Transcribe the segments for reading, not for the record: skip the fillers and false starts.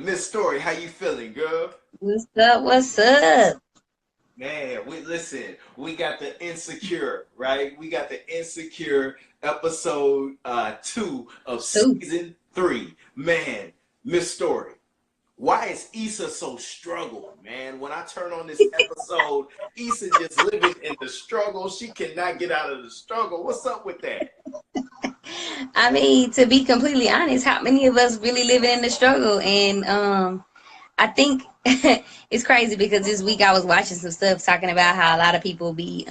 Miss Story, how you feeling, girl? What's up? What's up? Man, we listen. We got the Insecure, right? We got the Insecure episode two of Ooh. season 3. Man, Miss Story, why is Issa so struggled, man? When I turn on this episode, Issa just living in the struggle. She cannot get out of the struggle. What's up with that? I mean, to be completely honest, how many of us really living in the struggle? And I think it's crazy because this week I was watching some stuff talking about how a lot of people be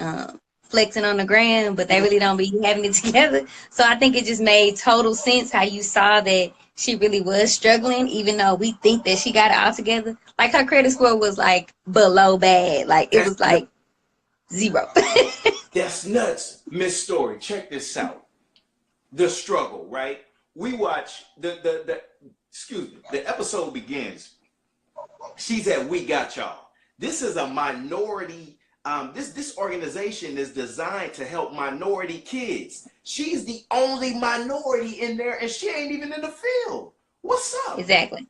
flexing on the gram, but they really don't be having it together. So I think it just made total sense how you saw that she really was struggling, even though we think that she got it all together. Like her credit score was like below bad, like it That's was like zero. that's nuts, Miss Story. Check this out. The struggle, right? We watch the excuse me. The episode begins. She's at We Got Y'all. This is a minority. This organization is designed to help minority kids. She's the only minority in there, and she ain't even in the field. What's up? Exactly.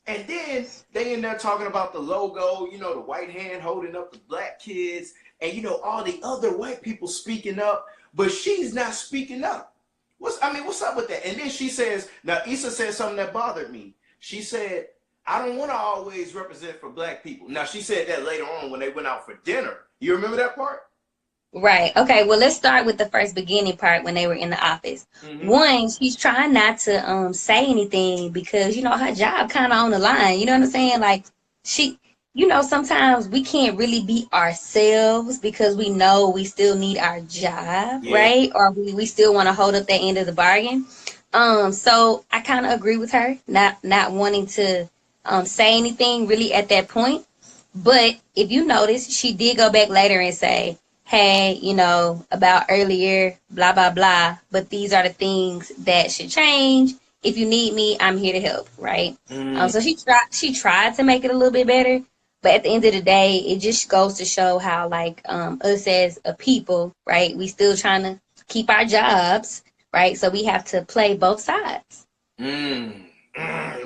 And then they in there talking about the logo, the white hand holding up the black kids, and all the other white people speaking up, but she's not speaking up. What's up with that? And then she says, now Issa said something that bothered me. She said, I don't want to always represent for black people. Now she said that later on when they went out for dinner. You remember that part? Right. Okay. Well, let's start with the first beginning part when they were in the office. Mm-hmm. One, she's trying not to say anything because her job kind of on the line. You know what I'm saying? Like she, sometimes we can't really be ourselves because we know we still need our job, Yeah. right? Or we still want to hold up that end of the bargain. So I kind of agree with her, not wanting to say anything really at that point. But if you notice, she did go back later and say, hey, about earlier, blah, blah, blah. But these are the things that should change. If you need me, I'm here to help, right? Mm, So she tried to make it a little bit better. But at the end of the day, it just goes to show how, like, us as a people, right, we still trying to keep our jobs, right? So we have to play both sides. man,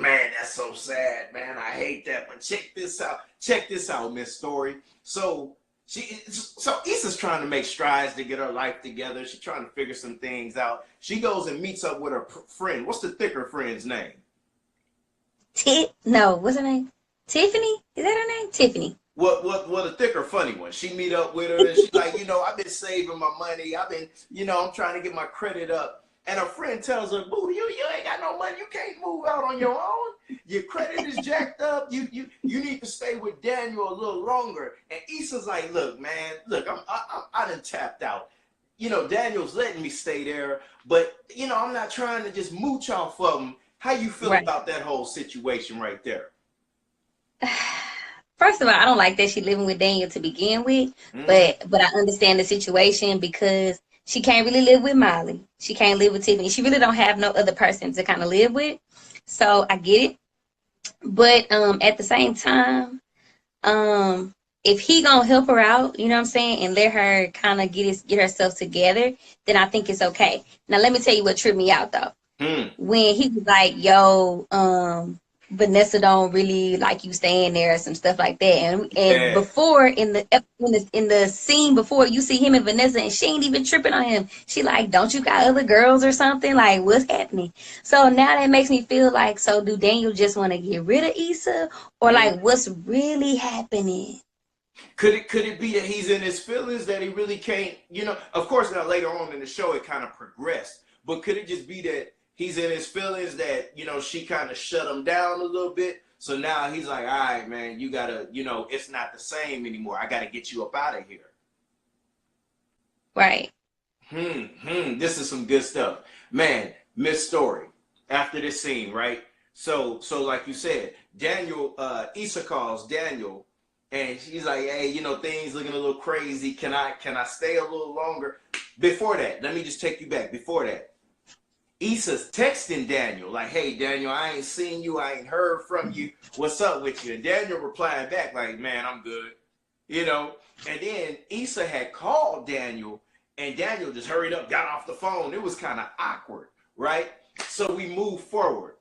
that's so sad, man. I hate that. But check this out. Check this out, Miss Story. So Issa's trying to make strides to get her life together. She's trying to figure some things out. She goes and meets up with her friend. What's the thicker friend's name? No, what's her name? Tiffany? Is that her name? Tiffany. What a thicker funny one. She meet up with her and she's like, I've been saving my money. I've been, I'm trying to get my credit up. And her friend tells her, boo, you ain't got no money. You can't move out on your own. Your credit is jacked up. You need to stay with Daniel a little longer. And Issa's like, look, man, look, I done tapped out. Daniel's letting me stay there, but I'm not trying to just mooch off of him. How you feel Right. about that whole situation right there? First of all, I don't like that she living with Daniel to begin with, Mm-hmm. but I understand the situation because she can't really live with Molly. She can't live with Tiffany. She really don't have no other person to kind of live with. So I get it. But at the same time, if he gonna help her out, you know what I'm saying, and let her kind of get herself together, then I think it's okay. Now let me tell you what tripped me out though. Mm, When he was like, yo, Vanessa don't really like you staying there, some stuff like that. And yeah. before in the scene before, you see him and Vanessa, and she ain't even tripping on him. She like, don't you got other girls or something? Like, what's happening? So now that makes me feel like, so do Daniel just want to get rid of Issa, or Mm. like, what's really happening? Could it be that he's in his feelings that he really can't, of course now later on in the show it kind of progressed, but could it just be that he's in his feelings that, she kind of shut him down a little bit. So now he's like, all right, man, you gotta, it's not the same anymore. I gotta get you up out of here. Right. This is some good stuff. Man, Miss Story, after this scene, right? So like you said, Daniel, Issa calls Daniel and she's like, hey, things looking a little crazy. Can I stay a little longer? Before that, let me just take you back. Before that, Issa's texting Daniel, like, hey, Daniel, I ain't seen you. I ain't heard from you. What's up with you? And Daniel replying back, like, man, I'm good. You know? And then Issa had called Daniel, and Daniel just hurried up, got off the phone. It was kind of awkward, right? So we move forward.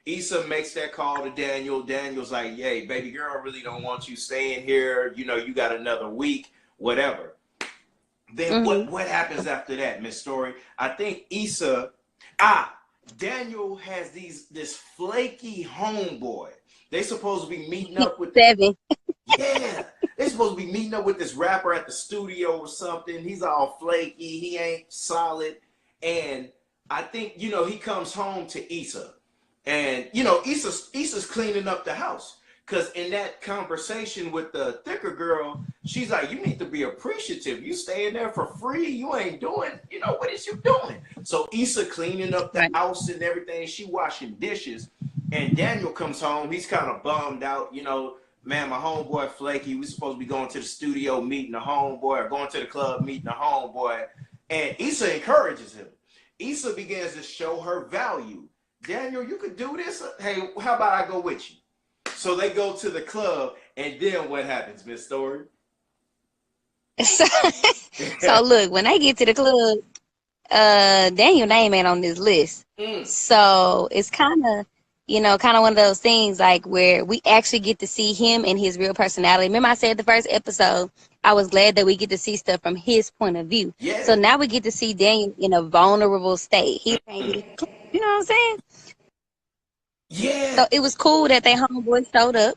Issa makes that call to Daniel. Daniel's like, "Hey, baby girl, really don't want you staying here. You know, you got another week, whatever." Then what happens after that, Miss Story? I think Issa, Daniel has this flaky homeboy. They supposed to be meeting up with Seven. Yeah, they supposed to be meeting up with this rapper at the studio or something. He's all flaky. He ain't solid. And I think, he comes home to Issa. And, Issa's cleaning up the house. Because in that conversation with the thicker girl, she's like, you need to be appreciative. You staying there for free. You ain't doing, what is you doing? So Issa cleaning up the house and everything. She washing dishes. And Daniel comes home. He's kind of bummed out, man, my homeboy flaky. We supposed to be going to the studio, meeting the homeboy, or going to the club, meeting the homeboy. And Issa encourages him. Issa begins to show her value. Daniel, you could do this. Hey, how about I go with you? So they go to the club, and then what happens, Miss Story? So look, when they get to the club, Daniel name ain't on this list. So it's kind of one of those things like where we actually get to see him and his real personality. Remember I said the first episode, I was glad that we get to see stuff from his point of view. Yeah. So now we get to see Daniel in a vulnerable state. He can't get, you know what I'm saying? Yeah. So it was cool that they homeboy showed up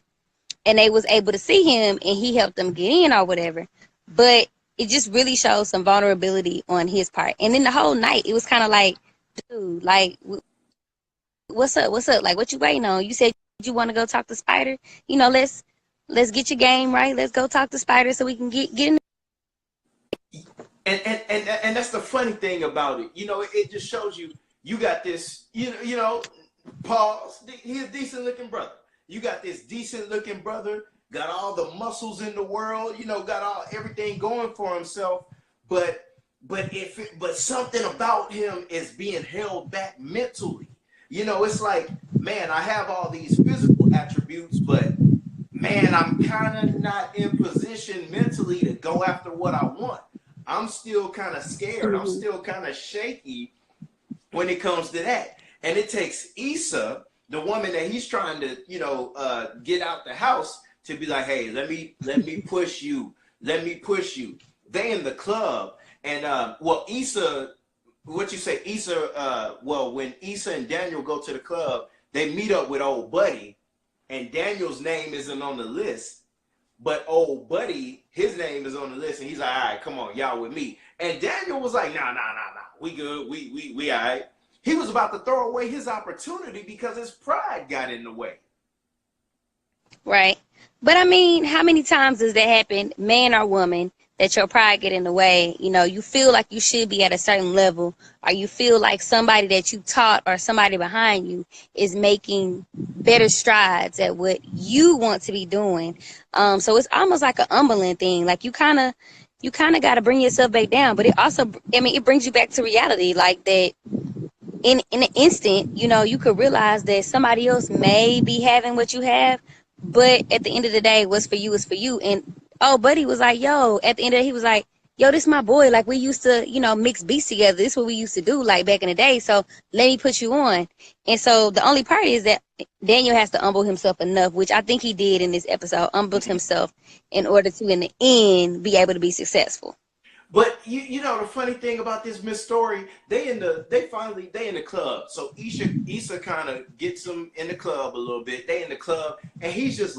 and they was able to see him and he helped them get in or whatever. But it just really shows some vulnerability on his part. And then the whole night, it was kind of like, dude, like, what's up? What's up? Like, what you waiting on? You said you want to go talk to Spider. Let's get your game right. Let's go talk to Spider so we can get in. And that's the funny thing about it. It just shows you got this, Paul, he's a decent looking brother. You got this decent looking brother, got all the muscles in the world, got everything going for himself, but something about him is being held back mentally. It's like, man, I have all these physical attributes, but man, I'm kind of not in position mentally to go after what I want. I'm still kind of scared. I'm still kind of shaky when it comes to that. And it takes Issa, the woman that he's trying to, get out the house, to be like, hey, let me push you. Let me push you. They in the club. And, Issa, what you say, Issa, when Issa and Daniel go to the club, they meet up with old Buddy. And Daniel's name isn't on the list. But old Buddy, his name is on the list. And he's like, all right, come on, y'all with me. And Daniel was like, nah. We good. We all right. He was about to throw away his opportunity because his pride got in the way. Right. But I mean, how many times does that happen, man or woman, that your pride get in the way? You feel like you should be at a certain level, or you feel like somebody that you taught or somebody behind you is making better strides at what you want to be doing. So it's almost like an humbling thing. Like you kind of got to bring yourself back down. But it also, it brings you back to reality, like that. In an instant, you could realize that somebody else may be having what you have, but at the end of the day, what's for you is for you. And Buddy was like, yo, at the end of the day, he was like, yo, this my boy. Like, we used to, mix beats together. This is what we used to do, like, back in the day. So let me put you on. And so the only part is that Daniel has to humble himself enough, which I think he did in this episode, humbled himself in order to, in the end, be able to be successful. But the funny thing about this Miss Story, they in the club. So Issa kind of gets them in the club a little bit. They in the club, and he's just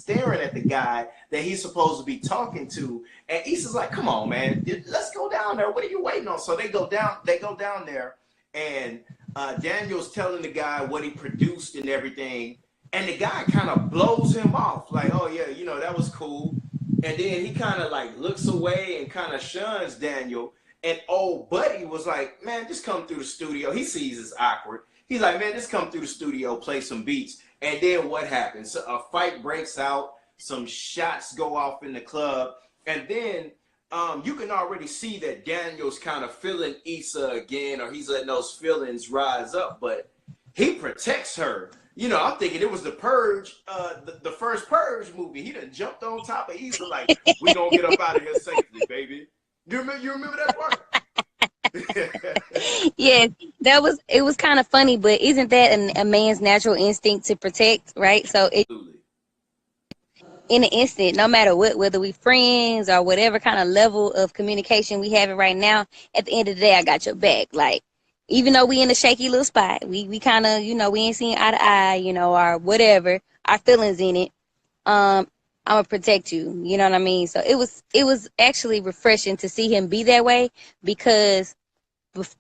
staring at the guy that he's supposed to be talking to. And Issa's like, come on, man, let's go down there. What are you waiting on? So they go down there, and Daniel's telling the guy what he produced and everything. And the guy kind of blows him off, like, oh yeah, that was cool. And then he kind of like looks away and kind of shuns Daniel. And old Buddy was like, man, just come through the studio. He sees it's awkward. He's like, man, just come through the studio, play some beats. And then what happens? So a fight breaks out. Some shots go off in the club. And then you can already see that Daniel's kind of feeling Issa again, or he's letting those feelings rise up. But he protects her. I'm thinking it was the Purge, the first Purge movie. He done jumped on top of Issa like, we gonna get up out of here safely, baby. You remember that part? Yeah, it was kind of funny, but isn't that a man's natural instinct to protect, right? So it, Absolutely. in an instant, no matter what, whether we friends or whatever kind of level of communication we having right now, at the end of the day, I got your back. Like, even though we in a shaky little spot, we kind of, we ain't seeing eye to eye, or whatever, our feelings in it. I'm gonna protect you. You know what I mean? So it was actually refreshing to see him be that way, because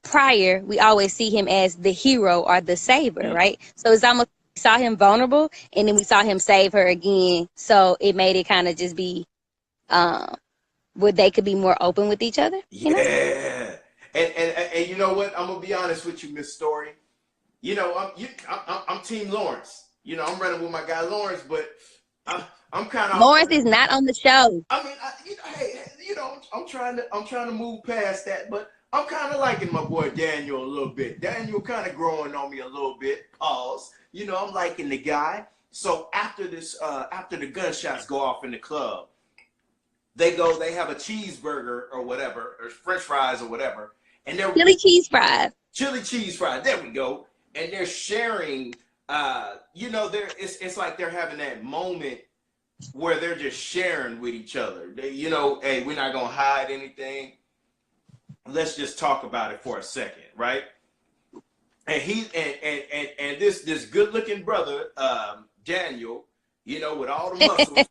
prior we always see him as the hero or the saver, Mm. right? So it's almost, we saw him vulnerable and then we saw him save her again. So it made it kind of just be um where they could be more open with each other. Yeah. And you know what? I'm gonna be honest with you, Miss Story. I'm Team Lawrence. I'm running with my guy Lawrence, but I'm kind of. Lawrence is not on the show. I mean, hey, I'm trying to move past that, but I'm kind of liking my boy Daniel a little bit. Daniel kind of growing on me a little bit. Pause. I'm liking the guy. So after after the gunshots go off in the club, they have a cheeseburger or whatever, or French fries or whatever, and they're Chili cheese fries. chili cheese fries. There we go. And they're sharing. It's like they're having that moment where they're just sharing with each other. Hey, we're not gonna hide anything. Let's just talk about it for a second, right? And this good looking brother, Daniel, with all the muscles,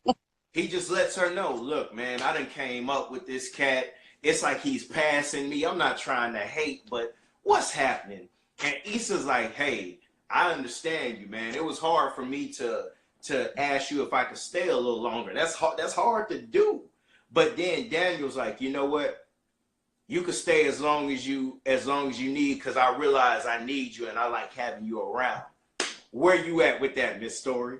he just lets her know, look, man, I done came up with this cat. It's like he's passing me. I'm not trying to hate, but what's happening? And Issa's like, hey, I understand you, man. It was hard for me to ask you if I could stay a little longer. That's hard to do. But then Daniel's like, you know what? You could stay as long as you need, because I realize I need you and I like having you around. Where you at with that, Miss Story?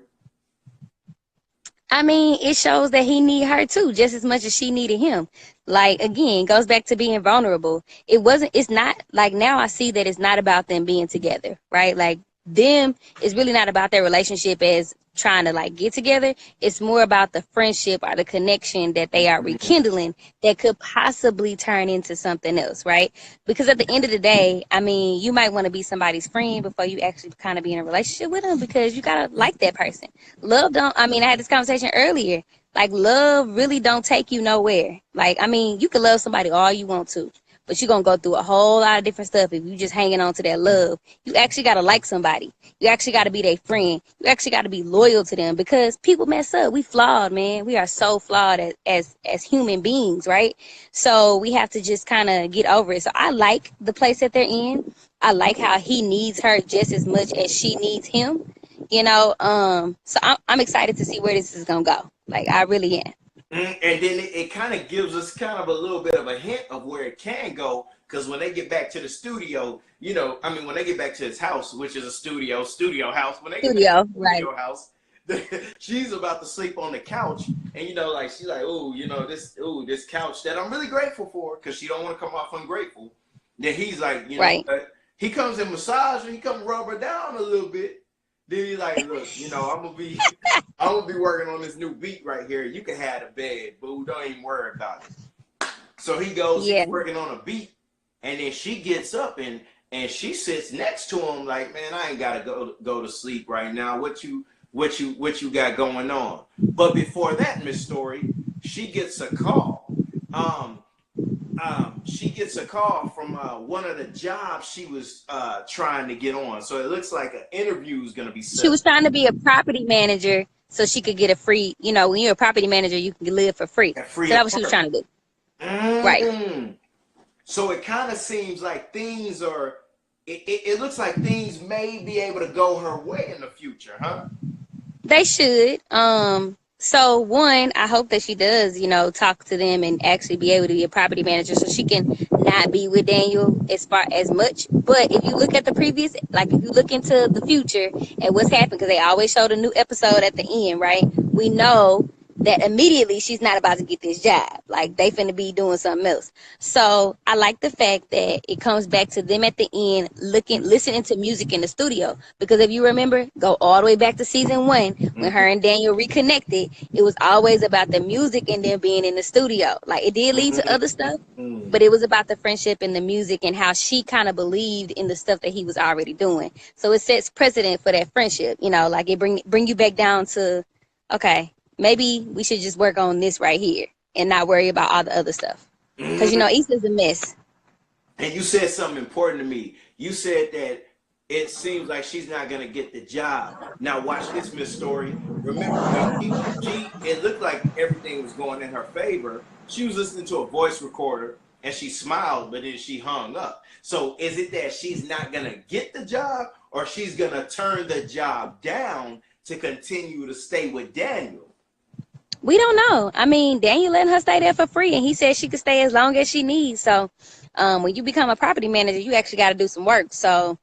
I mean, it shows that he need her too, just as much as she needed him. Like, again, goes back to being vulnerable. It's not like, now I see that it's not about them being together, right? Like, them is really not about their relationship as trying to like get together. It's more about the friendship or the connection that they are rekindling that could possibly turn into something else, right? Because at the end of the day, I mean, you might want to be somebody's friend before you actually kind of be in a relationship with them, because you gotta like that person. Love don't, I mean, I had this conversation earlier. Like, love really don't take you nowhere. Like, I mean, you can love somebody all you want to, but you're gonna go through a whole lot of different stuff if you just hanging on to that love. You actually gotta like somebody. You actually gotta be their friend. You actually gotta be loyal to them, because people mess up. We flawed, man. We are so flawed as human beings, right? So we have to just kind of get over it. So I like the place that they're in. I like how he needs her just as much as she needs him. So I'm excited to see where this is gonna go. Like, I really am. And then it kind of gives us kind of a little bit of a hint of where it can go, because when they get back to the studio, when they get back to his house, which is a studio house, when they get back to Studio, the right? studio house, she's about to sleep on the couch, and like she's like, oh, this couch that I'm really grateful for, because she don't want to come off ungrateful. Then he's like, Right. he comes and massage her, he come rub her down a little bit. Then he's like, look, I'm gonna be working on this new beat right here. You can have the bed, boo. Don't even worry about it. So he goes, Yeah. he's working on a beat, and then she gets up and she sits next to him like, man, I ain't gotta go to sleep right now. What you got going on? But before that, Miss Story, she gets a call. She gets a call from one of the jobs she was trying to get on. So it looks like an interview is going to be set. She was trying to be a property manager so she could get a free, when you're a property manager, you can live for free. So that's what she was trying to do. Right. So it kind of seems like things are, it looks like things may be able to go her way in the future, huh? They should. So one, I hope that she does, talk to them and actually be able to be a property manager so she can not be with Daniel as far as much. But if you look at the previous, like if you look into the future and what's happened, because they always showed a new episode at the end, right? We know that immediately she's not about to get this job. Like, they finna be doing something else. So I like the fact that it comes back to them at the end listening to music in the studio. Because if you remember, go all the way back to season 1, when her and Daniel reconnected, it was always about the music and them being in the studio. Like, it did lead to other stuff, but it was about the friendship and the music and how she kind of believed in the stuff that he was already doing. So it sets precedent for that friendship, you know, like it bring you back down to, okay, maybe we should just work on this right here and not worry about all the other stuff. Because, you know, Issa's a mess. And you said something important to me. You said that it seems like she's not gonna get the job. Now watch this, Miss Story. Remember, it looked like everything was going in her favor. She was listening to a voice recorder and she smiled, but then she hung up. So is it that she's not gonna get the job, or she's gonna turn the job down to continue to stay with Daniel? We don't know. I mean, Daniel letting her stay there for free, and he said she could stay as long as she needs. So when you become a property manager, you actually got to do some work. So,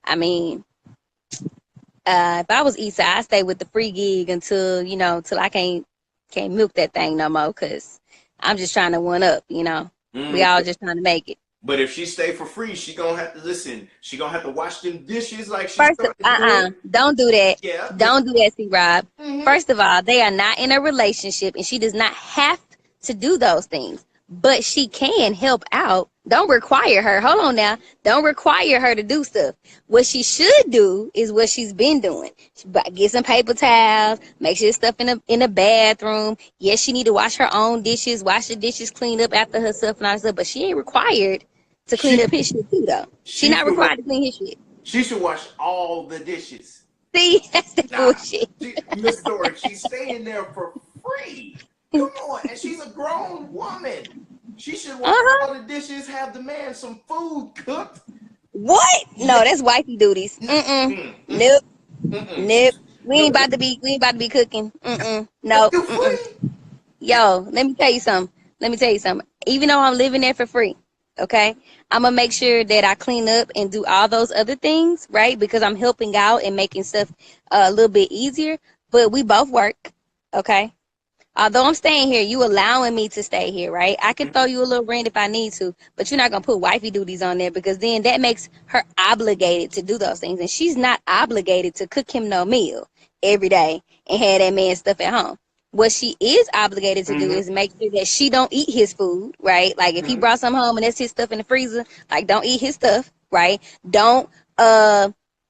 I mean, if I was Issa, I'd stay with the free gig until, you know, till I can't milk that thing no more, because I'm just trying to one up, you know. We all just trying to make it. But if she stay for free, she gonna have to listen. She gonna have to wash them dishes like she First, started don't do that. Yeah. Don't do that, C-Rob. First of all, they are not in a relationship, and she does not have to do those things. But she can help out. Don't require her. Hold on now. Don't require her to do stuff. What she should do is what she's been doing. Get some paper towels. Make sure stuff in the bathroom. Yes, she need to wash her own dishes. Wash the dishes, clean up after herself and all that stuff. But she ain't required to clean up his shit too, though. She not required to clean his shit. She should wash all the dishes. See, that's the bullshit. Miss Dory, she's staying there for free. Come on, and she's a grown woman. She should wash all the dishes, have the man some food cooked. What? No, that's wifey duties. Nope. Nope. We ain't about to be cooking. No. Yo, let me tell you something. Even though I'm living there for free, okay, I'm gonna make sure that I clean up and do all those other things, right? Because I'm helping out and making stuff a little bit easier. But we both work, okay? Although I'm staying here, you allowing me to stay here, right? I can throw you a little rent if I need to, but you're not going to put wifey duties on there, because then that makes her obligated to do those things. And she's not obligated to cook him no meal every day and have that man stuff at home. What she is obligated to do is make sure that she don't eat his food, right? Like if he brought some home and that's his stuff in the freezer, like don't eat his stuff, right? Don't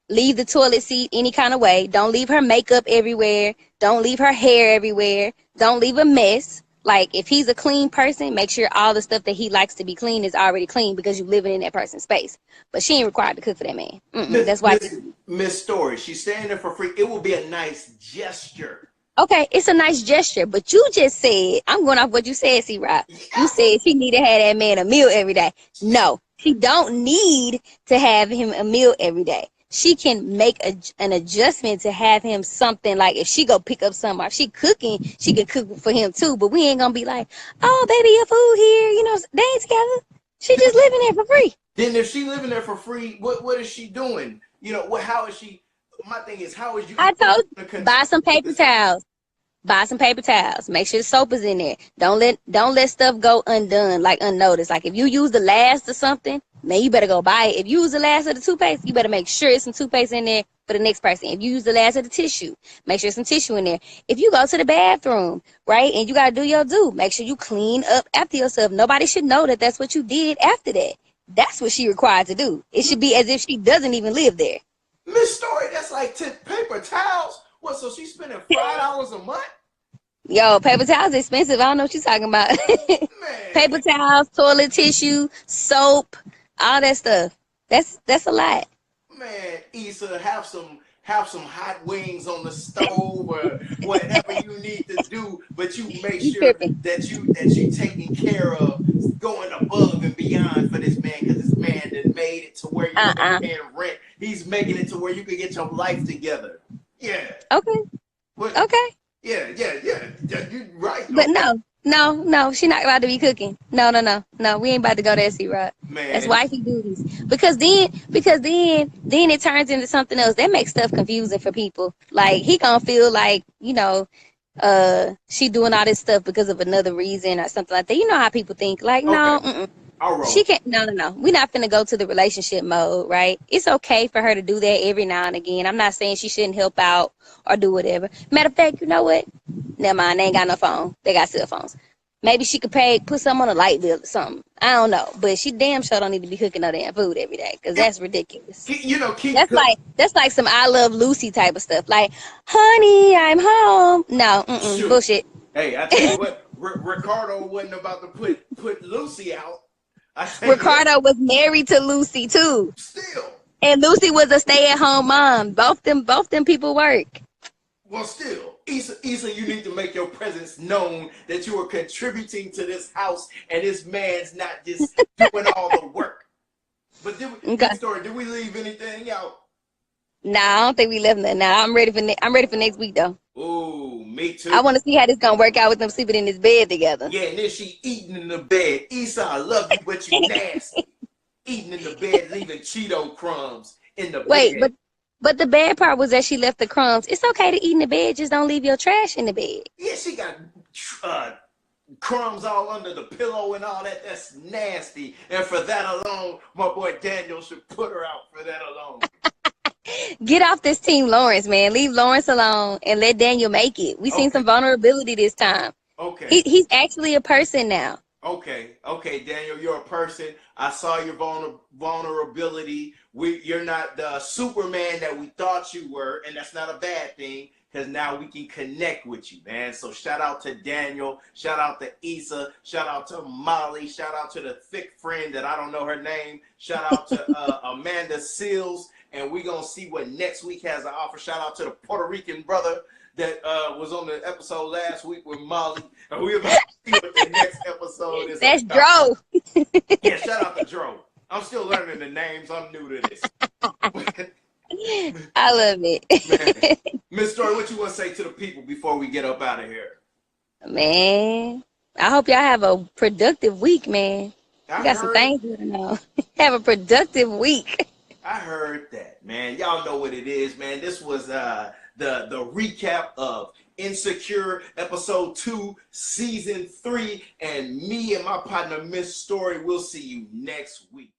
leave the toilet seat any kind of way. Don't leave her makeup everywhere. Don't leave her hair everywhere. Don't leave a mess. Like, if he's a clean person, make sure all the stuff that he likes to be clean is already clean, because you're living in that person's space. But she ain't required to cook for that man. That's why. Miss Story, she's staying there for free. It will be a nice gesture. Okay, it's a nice gesture, but you just said, I'm going off what you said, C-Rob. You said she need to have that man a meal every day. No, she don't need to have him a meal every day. She can make an adjustment to have him something, like if she go pick up something, if she cooking, she can cook for him too. But we ain't gonna be like, oh baby, your food here, you know, they ain't together. She just living there for free. Then if she living there for free, what is she doing? You know, how is she? My thing is, how is you? I told you, buy some paper towels. Buy some paper towels. Make sure the soap is in there. Don't let stuff go undone, like unnoticed. Like if you use the last of something, man, you better go buy it. If you use the last of the toothpaste, you better make sure it's some toothpaste in there for the next person. If you use the last of the tissue, make sure some tissue in there. If you go to the bathroom, right, and you got to do your due, make sure you clean up after yourself. Nobody should know that that's what you did after that. That's what she required to do. It should be as if she doesn't even live there. Miss Story, that's like 10 paper towels. What, so she's spending $5 a month? Yo, paper towels expensive. I don't know what you're talking about. Paper towels, toilet tissue, soap, all that stuff. That's a lot. Man, Issa, have some hot wings on the stove or whatever you need to do, but you make sure that you taking care of, going above and beyond for this man, because this man that made it to where you're paying rent. He's making it to where you can get your life together. Yeah. Okay. But, okay. Yeah. You're right. But no, she not about to be cooking. No. We ain't about to go there, C-Rob. Man. That's wifey duties. Because then it turns into something else. That makes stuff confusing for people. Like, he gonna feel like, you know, she doing all this stuff because of another reason or something like that. You know how people think. Like, no, she can't. No. We're not finna go to the relationship mode, right? It's okay for her to do that every now and again. I'm not saying she shouldn't help out or do whatever. Matter of fact, you know what? Never mind. They ain't got no phone. They got cell phones. Maybe she could put some on a light bill or something. I don't know, but she damn sure don't need to be cooking no damn food every day because that's ridiculous. You know, keep That's like some I Love Lucy type of stuff. Like, honey, I'm home. No, shoot. bullshit. Hey, I tell you what, Ricardo wasn't about to put Lucy out. Ricardo was married to Lucy too. Still. And Lucy was a stay-at-home mom. Both them people work. Well, still, Issa, you need to make your presence known that you are contributing to this house, and this man's not just doing all the work. But did we leave anything out? Nah, I don't think we left nothing. Nah, I'm ready for next week though. Ooh, me too. I want to see how this gonna work out with them sleeping in this bed together. Yeah, and then she eating in the bed. Issa, I love you, but you nasty. Eating in the bed, leaving Cheeto crumbs in the bed. But the bad part was that she left the crumbs. It's okay to eat in the bed, just don't leave your trash in the bed. Yeah, she got crumbs all under the pillow and all that. That's nasty. And for that alone, my boy Daniel should put her out for that alone. Get off this team, Lawrence, man. Leave Lawrence alone and let Daniel make it. We seen some vulnerability this time. Okay. He's actually a person now. Okay, Daniel, you're a person. I saw your vulnerability. You're not the Superman that we thought you were, and that's not a bad thing because now we can connect with you, man. So shout out to Daniel, shout out to Issa, shout out to Molly, shout out to the thick friend that I don't know her name, shout out to Amanda Seals, and we're going to see what next week has to offer. Shout out to the Puerto Rican brother that was on the episode last week with Molly. And we're about to see what the next episode is. That's Dro. Yeah, shout out to Dro. I'm still learning the names. I'm new to this. I love it. Miss Story, what you want to say to the people before we get up out of here? Man, I hope y'all have a productive week, man. You got some things to know. Have a productive week. I heard that, man. Y'all know what it is, man. This was the recap of Insecure episode 2 season 3, and me and my partner Miss Story will see you next week.